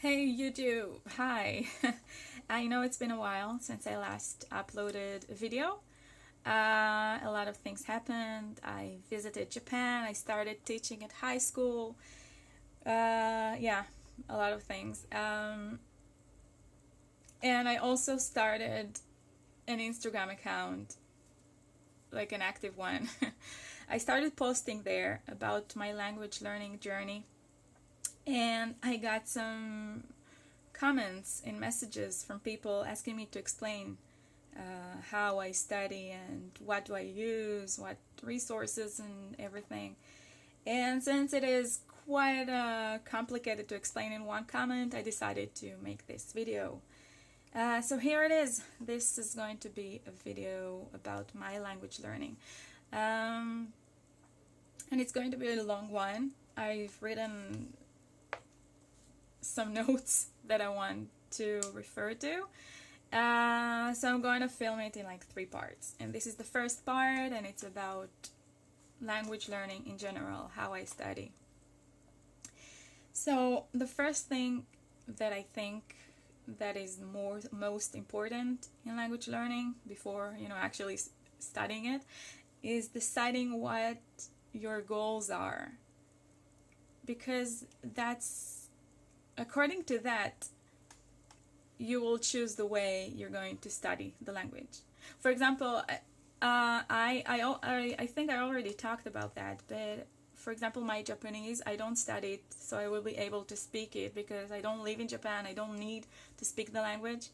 Hey YouTube, hi. I know it's been a while since I last uploaded a video. A lot of things happened. I visited Japan, I started teaching at high school. Yeah, a lot of things. And I also started an Instagram account, like an active one. I started posting there about my language learning journey, and I got some comments and messages from people asking me to explain how I study and what do I use, what resources and everything. And since it is quite complicated to explain in one comment, I decided to make this video. So here it is. This is going to be a video about my language learning. And it's going to be a long one. I've written some notes that I want to refer to. So I'm going to film it in like 3 parts. And this is the first part, and it's about language learning in general, how I study. So the first thing that I think that is most important in language learning before actually studying it is deciding what your goals are, because that's according to that you will choose the way you're going to study the language. For example, I think I already talked about that, but for example, my Japanese, I don't study it so I will be able to speak it because I don't live in Japan. I don't need to speak the language.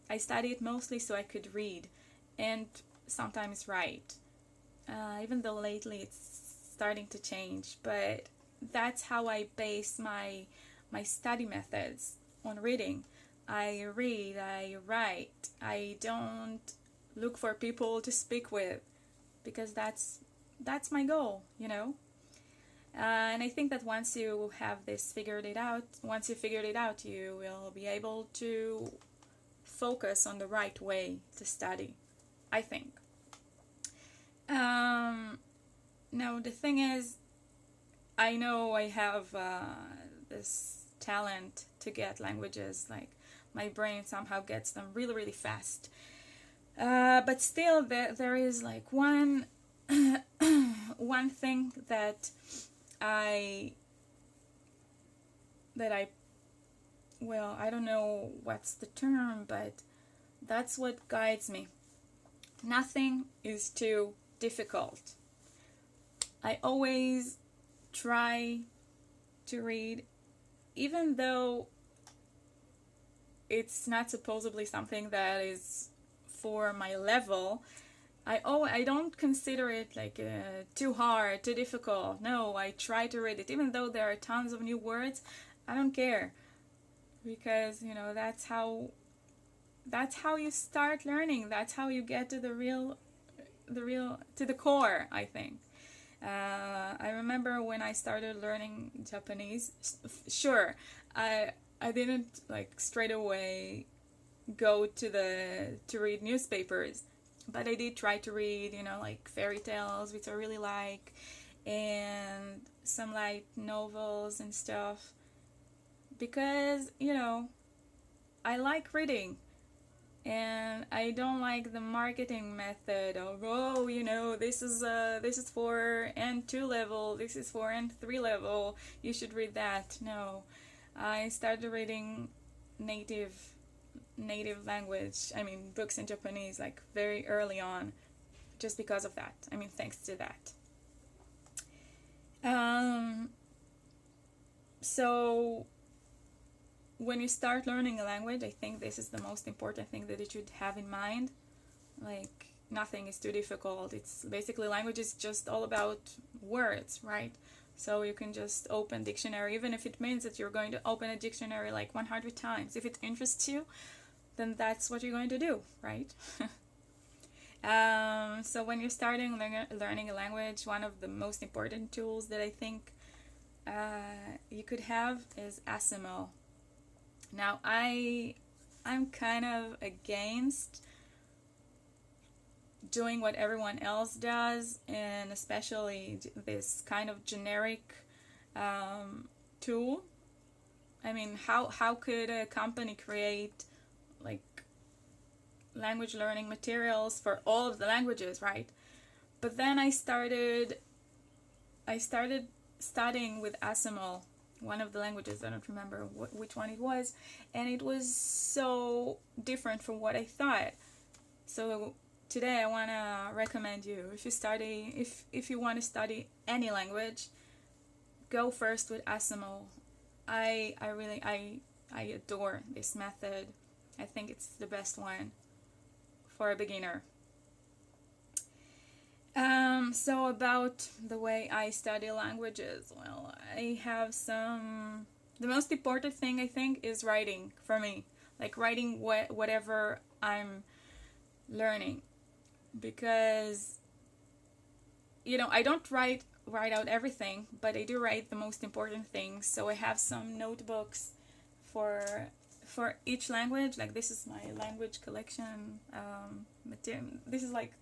I study it mostly so I could read and sometimes write. Even though lately it's starting to change, but that's how I base my study methods, on reading. I read, I write. I don't look for people to speak with because that's my goal, and I think that once you have this figured it out, you will be able to focus on the right way to study, I think. Now the thing is, I know I have this talent to get languages, like my brain somehow gets them really, really fast. But still, there is like one one thing that I well, I don't know what's the term, but that's what guides me. Nothing is too difficult. I always try to read, even though it's not supposedly something that is for my level. I don't consider it like too hard, too difficult. No, I try to read it, even though there are tons of new words. I don't care, because that's how you start learning. That's how you get to the real to the core, I think. I remember when I started learning Japanese. Sure, I didn't like straight away go to read newspapers, but I did try to read, like fairy tales, which I really like, and some light novels and stuff, because I like reading. And I don't like the marketing method of, this is for N2 level, this is for N3 level, you should read that. No, I started reading native language, books in Japanese, like very early on, just because of that. Thanks to that. So when you start learning a language, I think this is the most important thing that you should have in mind. Like, nothing is too difficult. It's basically, language is just all about words, right? So you can just open dictionary, even if it means that you're going to open a dictionary like 100 times. If it interests you, then that's what you're going to do, right? So when you're starting learning a language, one of the most important tools that I think you could have is ASML. Now, I'm kind of against doing what everyone else does, and especially this kind of generic tool. I mean, how could a company create like language learning materials for all of the languages, right? But then I started studying with ASML, one of the languages. I don't remember which one it was, and it was so different from what I thought. So today I want to recommend you, if you want to study any language, go first with ASML. I adore this method. I think it's the best one for a beginner. So about the way I study languages, well, I have some. The most important thing I think is writing for me, like writing whatever I'm learning, because I don't write out everything, but I do write the most important things. So I have some notebooks for each language. Like this is my language collection material. This is like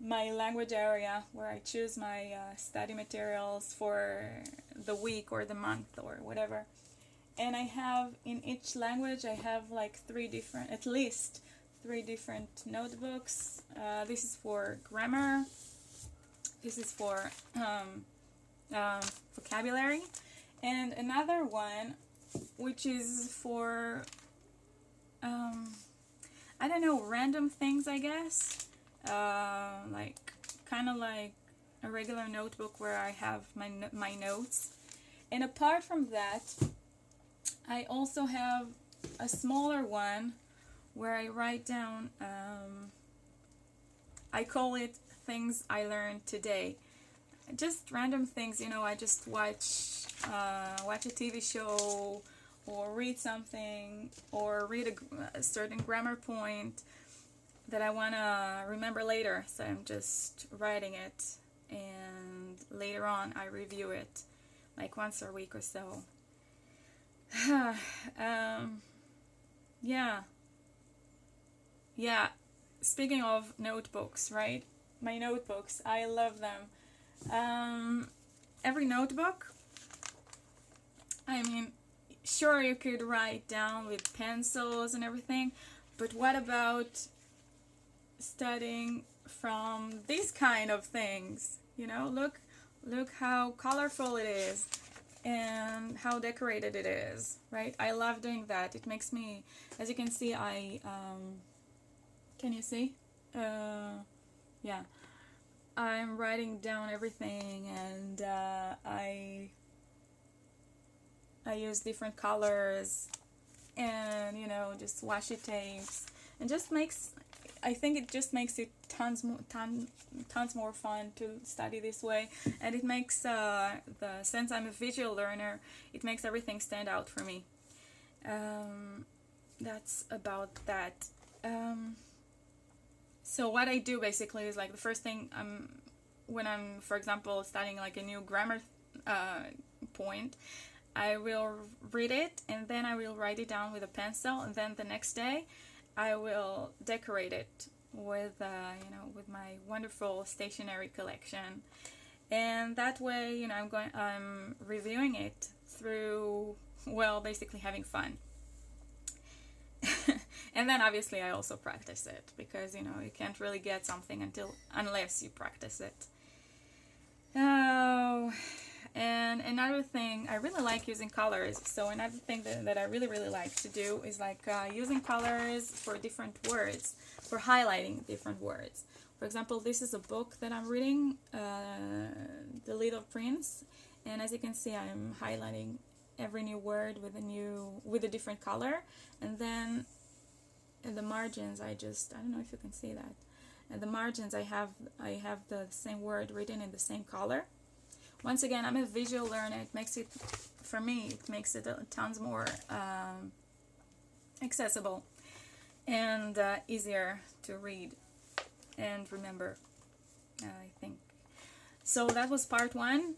my language area where I choose my study materials for the week or the month or whatever. And I have, in each language, I have like at least three different notebooks. This is for grammar. This is for vocabulary. And another one, which is for, I don't know, random things, I guess. Like kind of like a regular notebook where I have my notes. And apart from that, I also have a smaller one where I write down, I call it things I learned today. Just random things, I just watch a TV show, or read something, or read a certain grammar point that I want to remember later. So I'm just writing it, and later on I review it, like once a week or so. Yeah. Speaking of notebooks, right? My notebooks, I love them. Every notebook, I mean, sure, you could write down with pencils and everything, but what about studying from these kind of things? Look how colorful it is and how decorated it is, right? I love doing that. It makes me, as you can see, can you see? Yeah. I'm writing down everything, and I use different colors, and just washi tapes, and I think it just makes it tons more fun to study this way, and it makes since I'm a visual learner, it makes everything stand out for me. That's about that. So what I do basically is, like, the first thing when I'm, for example, studying like a new grammar point, I will read it, and then I will write it down with a pencil, and then the next day I will decorate it with with my wonderful stationery collection, and that way I'm reviewing it through, well, basically having fun. And then obviously I also practice it, because you can't really get something unless you practice it. Oh, and another thing, I really like using colors. So another thing that I really like to do is like using colors for different words, for highlighting different words. For example, this is a book that I'm reading, The Little Prince, and as you can see, I'm highlighting every new word with a different color, and then in the margins, I don't know if you can see that. At the margins, I have the same word written in the same color. Once again, I'm a visual learner. It makes it tons more accessible and easier to read and remember, I think. So that was part 1.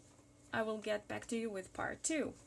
I will get back to you with part 2.